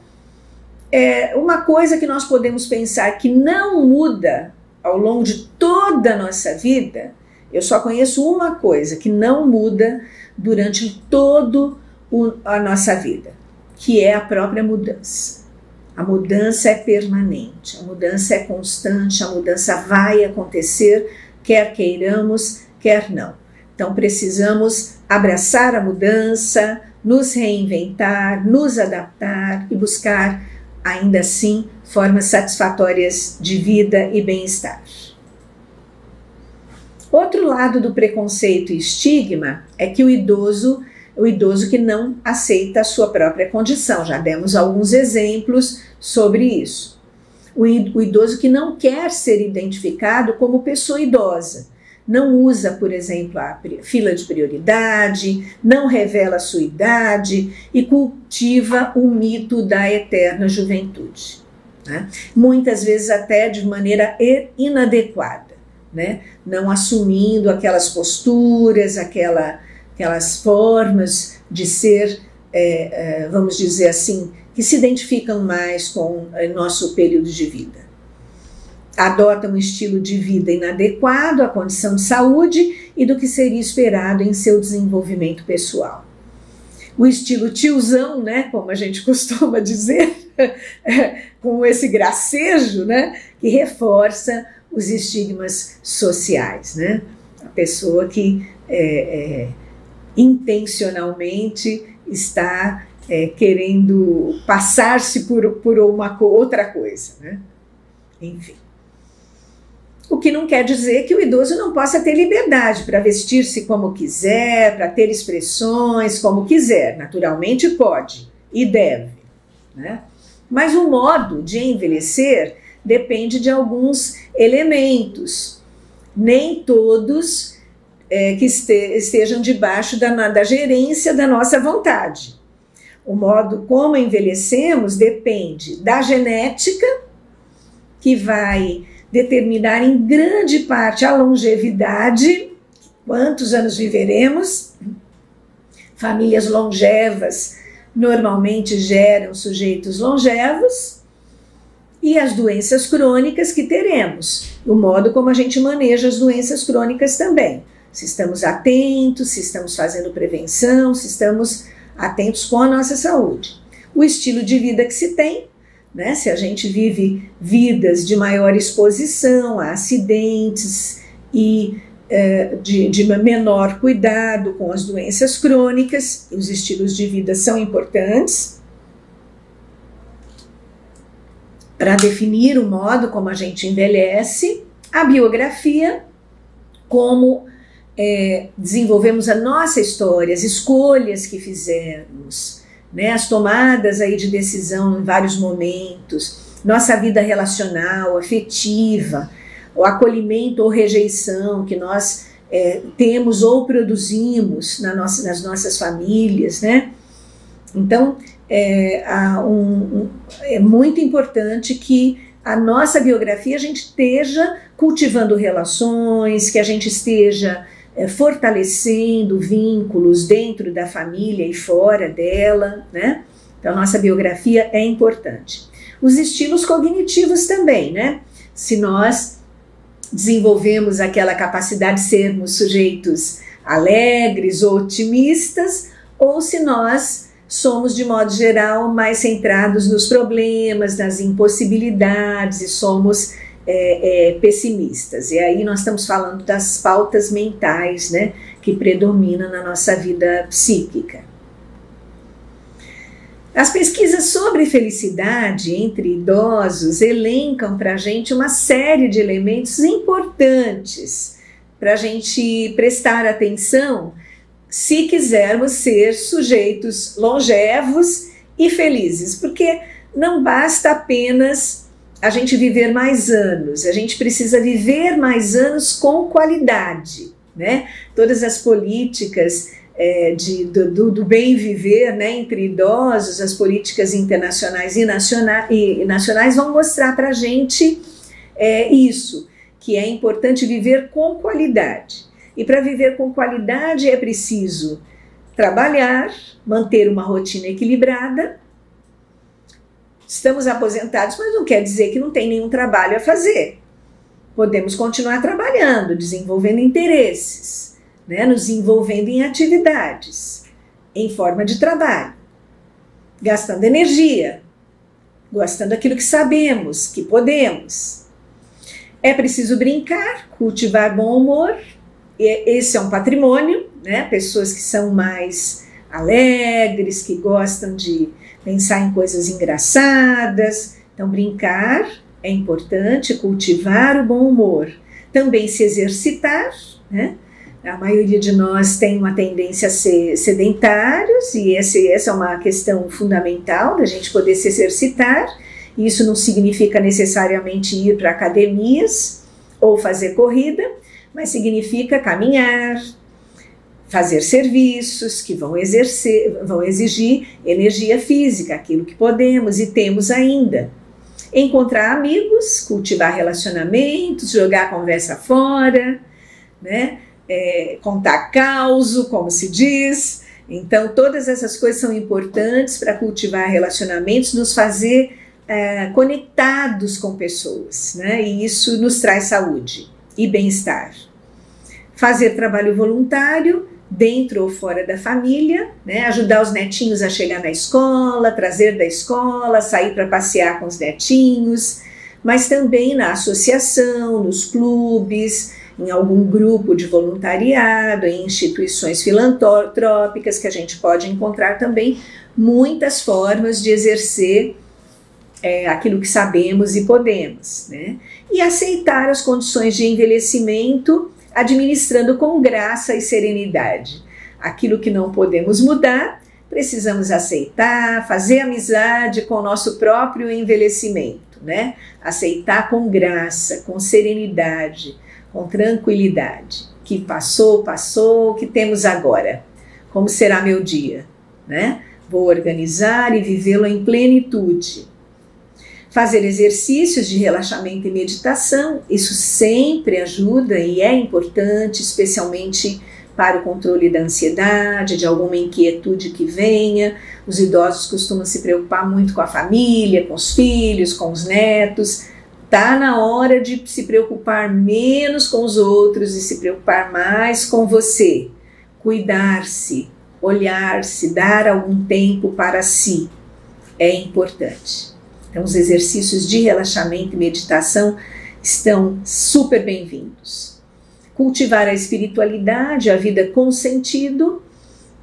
que nós podemos pensar que não muda ao longo de toda a nossa vida, eu só conheço uma coisa que não muda durante toda a nossa vida, que é a própria mudança. A mudança é permanente, a mudança é constante, a mudança vai acontecer, quer queiramos, quer não. Então precisamos abraçar a mudança, nos reinventar, nos adaptar e buscar, ainda assim, formas satisfatórias de vida e bem-estar. Outro lado do preconceito e estigma é que o idoso que não aceita a sua própria condição. Já demos alguns exemplos sobre isso. O idoso que não quer ser identificado como pessoa idosa, não usa, por exemplo, a fila de prioridade, não revela a sua idade e cultiva o mito da eterna juventude, né? Muitas vezes até de maneira inadequada, né? Não assumindo aquelas posturas, aquelas formas de ser, vamos dizer assim, que se identificam mais com o nosso período de vida. Adotam um estilo de vida inadequado à condição de saúde e do que seria esperado em seu desenvolvimento pessoal. O estilo tiozão, né, como a gente costuma dizer, com esse gracejo, né, que reforça os estigmas sociais, né? A pessoa que intencionalmente está querendo passar-se por uma outra coisa, né? Enfim. O que não quer dizer que o idoso não possa ter liberdade para vestir-se como quiser, para ter expressões como quiser. Naturalmente pode e deve, né? Mas o modo de envelhecer depende de alguns elementos. Nem todos que estejam debaixo da gerência da nossa vontade. O modo como envelhecemos depende da genética, que vai determinar em grande parte a longevidade, quantos anos viveremos. Famílias longevas normalmente geram sujeitos longevos, e as doenças crônicas que teremos, o modo como a gente maneja as doenças crônicas também. Se estamos atentos, se estamos fazendo prevenção, se estamos atentos com a nossa saúde. O estilo de vida que se tem, né? Se a gente vive vidas de maior exposição a acidentes e de menor cuidado com as doenças crônicas, os estilos de vida são importantes para definir o modo como a gente envelhece. A biografia, como desenvolvemos a nossa história, as escolhas que fizemos, né, as tomadas aí de decisão em vários momentos, nossa vida relacional, afetiva, o acolhimento ou rejeição que nós temos ou produzimos nas nossas famílias, né? Então, é muito importante que a nossa biografia a gente esteja cultivando relações, que a gente esteja fortalecendo vínculos dentro da família e fora dela, né? Então, nossa biografia é importante. Os estilos cognitivos também, né? Se nós desenvolvemos aquela capacidade de sermos sujeitos alegres ou otimistas, ou se nós somos, de modo geral, mais centrados nos problemas, nas impossibilidades e somos pessimistas. E aí nós estamos falando das pautas mentais, né, que predominam na nossa vida psíquica. As pesquisas sobre felicidade entre idosos elencam para a gente uma série de elementos importantes para a gente prestar atenção se quisermos ser sujeitos longevos e felizes, porque não basta apenas a gente viver mais anos, a gente precisa viver mais anos com qualidade, né? Todas as políticas do bem viver, né, entre idosos, as políticas internacionais e nacionais vão mostrar para a gente isso, que é importante viver com qualidade. E para viver com qualidade é preciso trabalhar, manter uma rotina equilibrada. Estamos aposentados, mas não quer dizer que não tem nenhum trabalho a fazer. Podemos continuar trabalhando, desenvolvendo interesses, né, nos envolvendo em atividades, em forma de trabalho, gastando energia, gastando aquilo que sabemos, que podemos. É preciso brincar, cultivar bom humor. Esse é um patrimônio, né? Pessoas que são mais alegres, que gostam de pensar em coisas engraçadas. Então, brincar é importante, cultivar o bom humor. Também se exercitar, né? A maioria de nós tem uma tendência a ser sedentários e essa é uma questão fundamental da gente poder se exercitar. Isso não significa necessariamente ir para academias ou fazer corrida, mas significa caminhar, fazer serviços que vão exigir energia física, aquilo que podemos e temos ainda. Encontrar amigos, cultivar relacionamentos, jogar a conversa fora, né? Contar causo, como se diz. Então, todas essas coisas são importantes para cultivar relacionamentos, nos fazer conectados com pessoas, né? E isso nos traz saúde e bem-estar. Fazer trabalho voluntário, dentro ou fora da família, né? Ajudar os netinhos a chegar na escola, trazer da escola, sair para passear com os netinhos, mas também na associação, nos clubes, em algum grupo de voluntariado, em instituições filantrópicas, que a gente pode encontrar também muitas formas de exercer aquilo que sabemos e podemos, né? E aceitar as condições de envelhecimento, administrando com graça e serenidade. Aquilo que não podemos mudar, precisamos aceitar, fazer amizade com o nosso próprio envelhecimento, né? Aceitar com graça, com serenidade, com tranquilidade. Que passou, passou, o que temos agora? Como será meu dia, né? Vou organizar e vivê-lo em plenitude. Fazer exercícios de relaxamento e meditação, isso sempre ajuda e é importante, especialmente para o controle da ansiedade, de alguma inquietude que venha. Os idosos costumam se preocupar muito com a família, com os filhos, com os netos. Está na hora de se preocupar menos com os outros e se preocupar mais com você. Cuidar-se, olhar-se, dar algum tempo para si é importante. Então, os exercícios de relaxamento e meditação estão super bem-vindos. Cultivar a espiritualidade, a vida com sentido.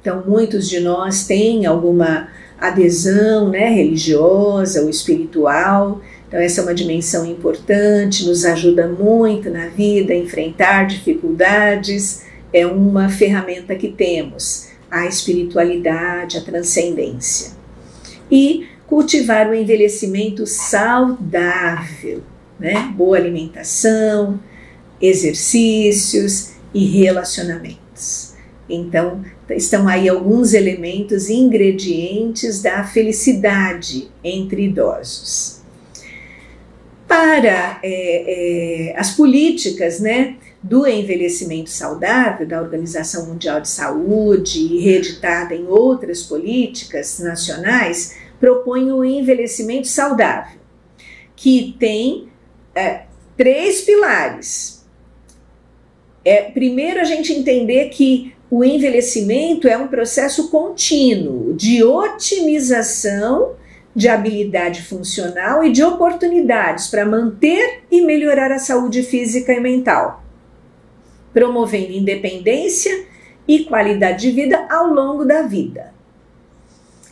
Então, muitos de nós têm alguma adesão, né, religiosa ou espiritual. Então, essa é uma dimensão importante, nos ajuda muito na vida a enfrentar dificuldades. É uma ferramenta que temos, a espiritualidade, a transcendência. E cultivar o envelhecimento saudável, né? Boa alimentação, exercícios e relacionamentos. Então, estão aí alguns elementos, ingredientes da felicidade entre idosos. Para as políticas, né, do envelhecimento saudável, da Organização Mundial de Saúde e reeditada em outras políticas nacionais, propõe o envelhecimento saudável, que tem 3 pilares. Primeiro, a gente entender que o envelhecimento é um processo contínuo de otimização de habilidade funcional e de oportunidades para manter e melhorar a saúde física e mental, promovendo independência e qualidade de vida ao longo da vida.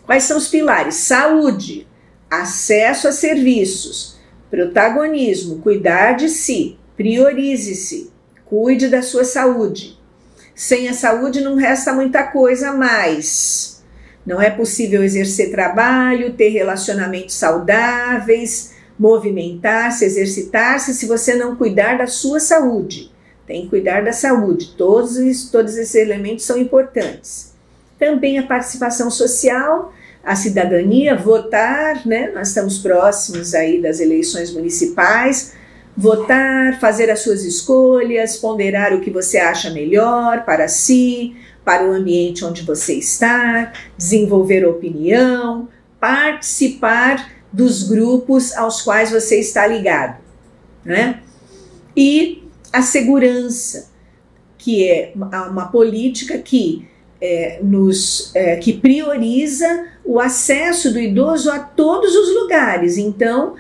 Quais são os pilares? Saúde, acesso a serviços, protagonismo, cuidar de si, priorize-se, cuide da sua saúde. Sem a saúde não resta muita coisa a mais. Não é possível exercer trabalho, ter relacionamentos saudáveis, movimentar-se, exercitar-se, se você não cuidar da sua saúde. Tem que cuidar da saúde. Todos esses elementos são importantes. Também a participação social, a cidadania, votar, né? Nós estamos próximos aí das eleições municipais. Votar, fazer as suas escolhas, ponderar o que você acha melhor para si, para o ambiente onde você está, desenvolver opinião, participar dos grupos aos quais você está ligado, né? E a segurança, que é uma política que que prioriza o acesso do idoso a todos os lugares. Então,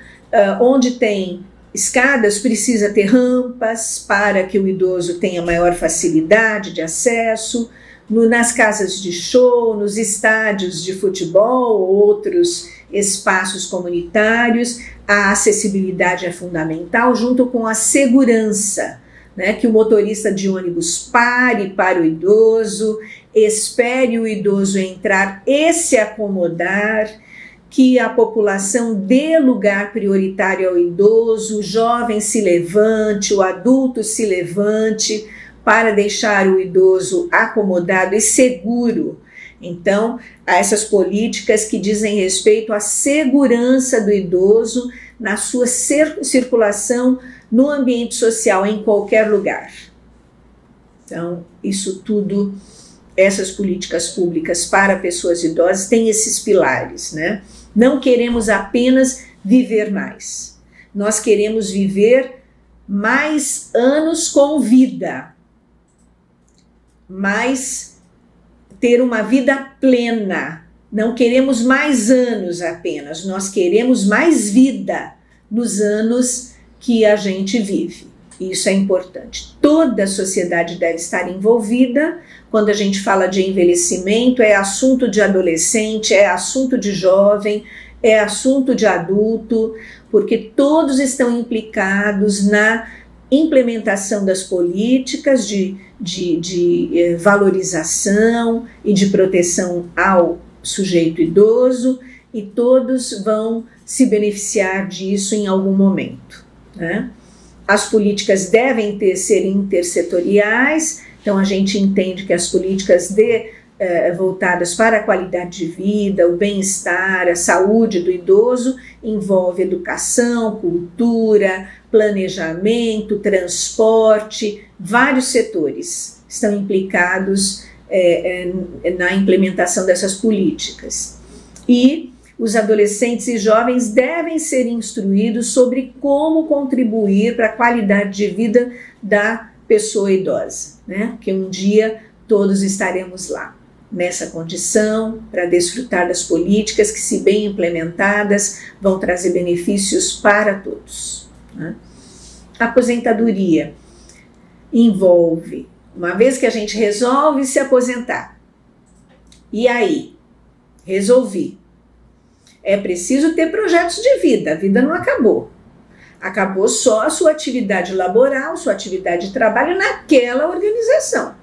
onde tem escadas, precisa ter rampas para que o idoso tenha maior facilidade de acesso. Nas casas de show, nos estádios de futebol, outros espaços comunitários, a acessibilidade é fundamental, junto com a segurança, né? Que o motorista de ônibus pare para o idoso, espere o idoso entrar e se acomodar, que a população dê lugar prioritário ao idoso, o jovem se levante, o adulto se levante, para deixar o idoso acomodado e seguro. Então, há essas políticas que dizem respeito à segurança do idoso na sua circulação no ambiente social, em qualquer lugar. Então, isso tudo, essas políticas públicas para pessoas idosas têm esses pilares, né? Não queremos apenas viver mais. Nós queremos viver mais anos com vida, mas ter uma vida plena. Não queremos mais anos apenas, nós queremos mais vida nos anos que a gente vive. Isso é importante. Toda a sociedade deve estar envolvida. Quando a gente fala de envelhecimento, é assunto de adolescente, é assunto de jovem, é assunto de adulto, porque todos estão implicados na implementação das políticas de valorização e de proteção ao sujeito idoso, e todos vão se beneficiar disso em algum momento, né? As políticas devem ser intersetoriais, então a gente entende que as políticas voltadas para a qualidade de vida, o bem-estar, a saúde do idoso, envolve educação, cultura, planejamento, transporte, vários setores estão implicados na implementação dessas políticas. E os adolescentes e jovens devem ser instruídos sobre como contribuir para a qualidade de vida da pessoa idosa, né? Que um dia todos estaremos lá, nessa condição, para desfrutar das políticas que, se bem implementadas, vão trazer benefícios para todos, né? A aposentadoria envolve, uma vez que a gente resolve se aposentar, e aí, resolvi, é preciso ter projetos de vida, a vida não acabou. Acabou só a sua atividade laboral, sua atividade de trabalho naquela organização.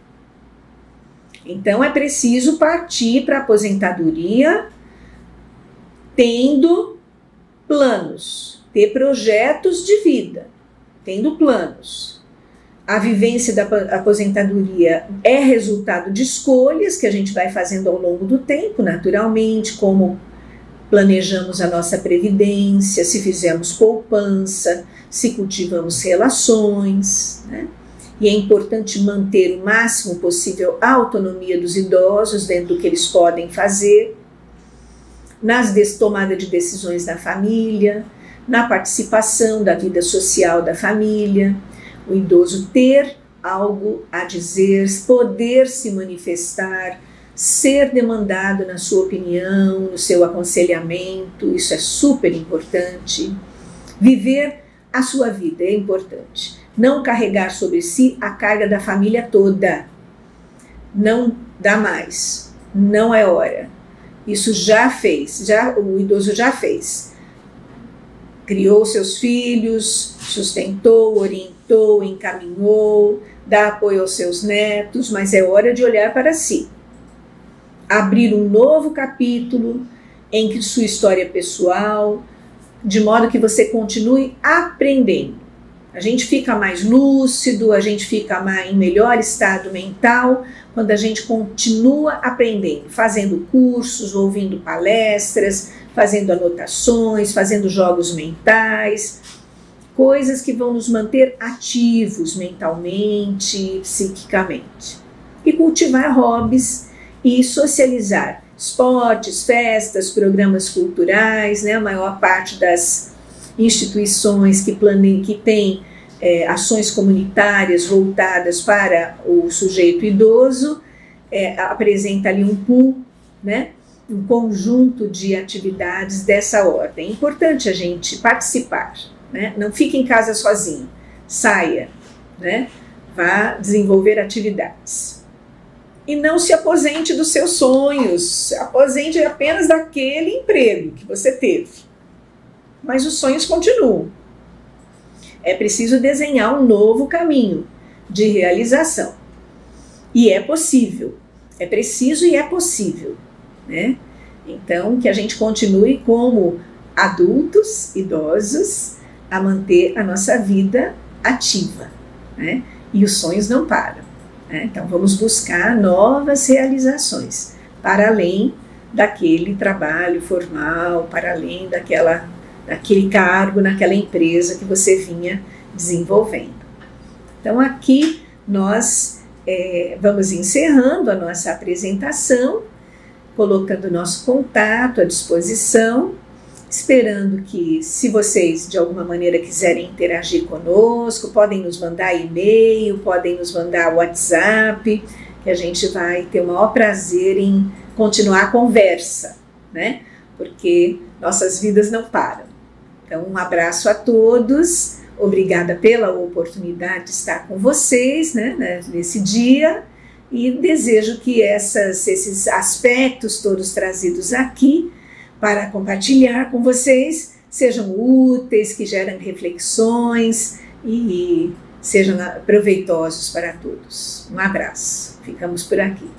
Então é preciso partir para a aposentadoria tendo planos, ter projetos de vida, tendo planos. A vivência da aposentadoria é resultado de escolhas que a gente vai fazendo ao longo do tempo, naturalmente, como planejamos a nossa previdência, se fizemos poupança, se cultivamos relações, né? E é importante manter o máximo possível a autonomia dos idosos dentro do que eles podem fazer, nas tomadas de decisões da família, na participação da vida social da família, o idoso ter algo a dizer, poder se manifestar, ser demandado na sua opinião, no seu aconselhamento, isso é super importante. Viver a sua vida é importante. Não carregar sobre si a carga da família toda. Não dá mais. Não é hora. Isso já fez, o idoso já fez. Criou seus filhos, sustentou, orientou, encaminhou, dá apoio aos seus netos, mas é hora de olhar para si. Abrir um novo capítulo em que sua história pessoal, de modo que você continue aprendendo. A gente fica mais lúcido, a gente fica em melhor estado mental quando a gente continua aprendendo, fazendo cursos, ouvindo palestras, fazendo anotações, fazendo jogos mentais, coisas que vão nos manter ativos mentalmente, psiquicamente. E cultivar hobbies e socializar, esportes, festas, programas culturais, né? A maior parte das instituições que têm ações comunitárias voltadas para o sujeito idoso, apresenta ali um pool, né? Um conjunto de atividades dessa ordem. É importante a gente participar, né? Não fique em casa sozinho, saia, né? Vá desenvolver atividades. E não se aposente dos seus sonhos, se aposente apenas daquele emprego que você teve. Mas os sonhos continuam. É preciso desenhar um novo caminho de realização. E é possível. É preciso e é possível, né? Então, que a gente continue como adultos, idosos, a manter a nossa vida ativa, né? E os sonhos não param, né? Então, vamos buscar novas realizações, para além daquele trabalho formal, para além daquele cargo naquela empresa que você vinha desenvolvendo. Então, aqui nós vamos encerrando a nossa apresentação, colocando nosso contato à disposição, esperando que, se vocês de alguma maneira quiserem interagir conosco, podem nos mandar e-mail, podem nos mandar WhatsApp, que a gente vai ter o maior prazer em continuar a conversa, né? Porque nossas vidas não param. Então, um abraço a todos, obrigada pela oportunidade de estar com vocês, né, nesse dia, e desejo que esses aspectos todos trazidos aqui para compartilhar com vocês sejam úteis, que gerem reflexões e sejam proveitosos para todos. Um abraço, ficamos por aqui.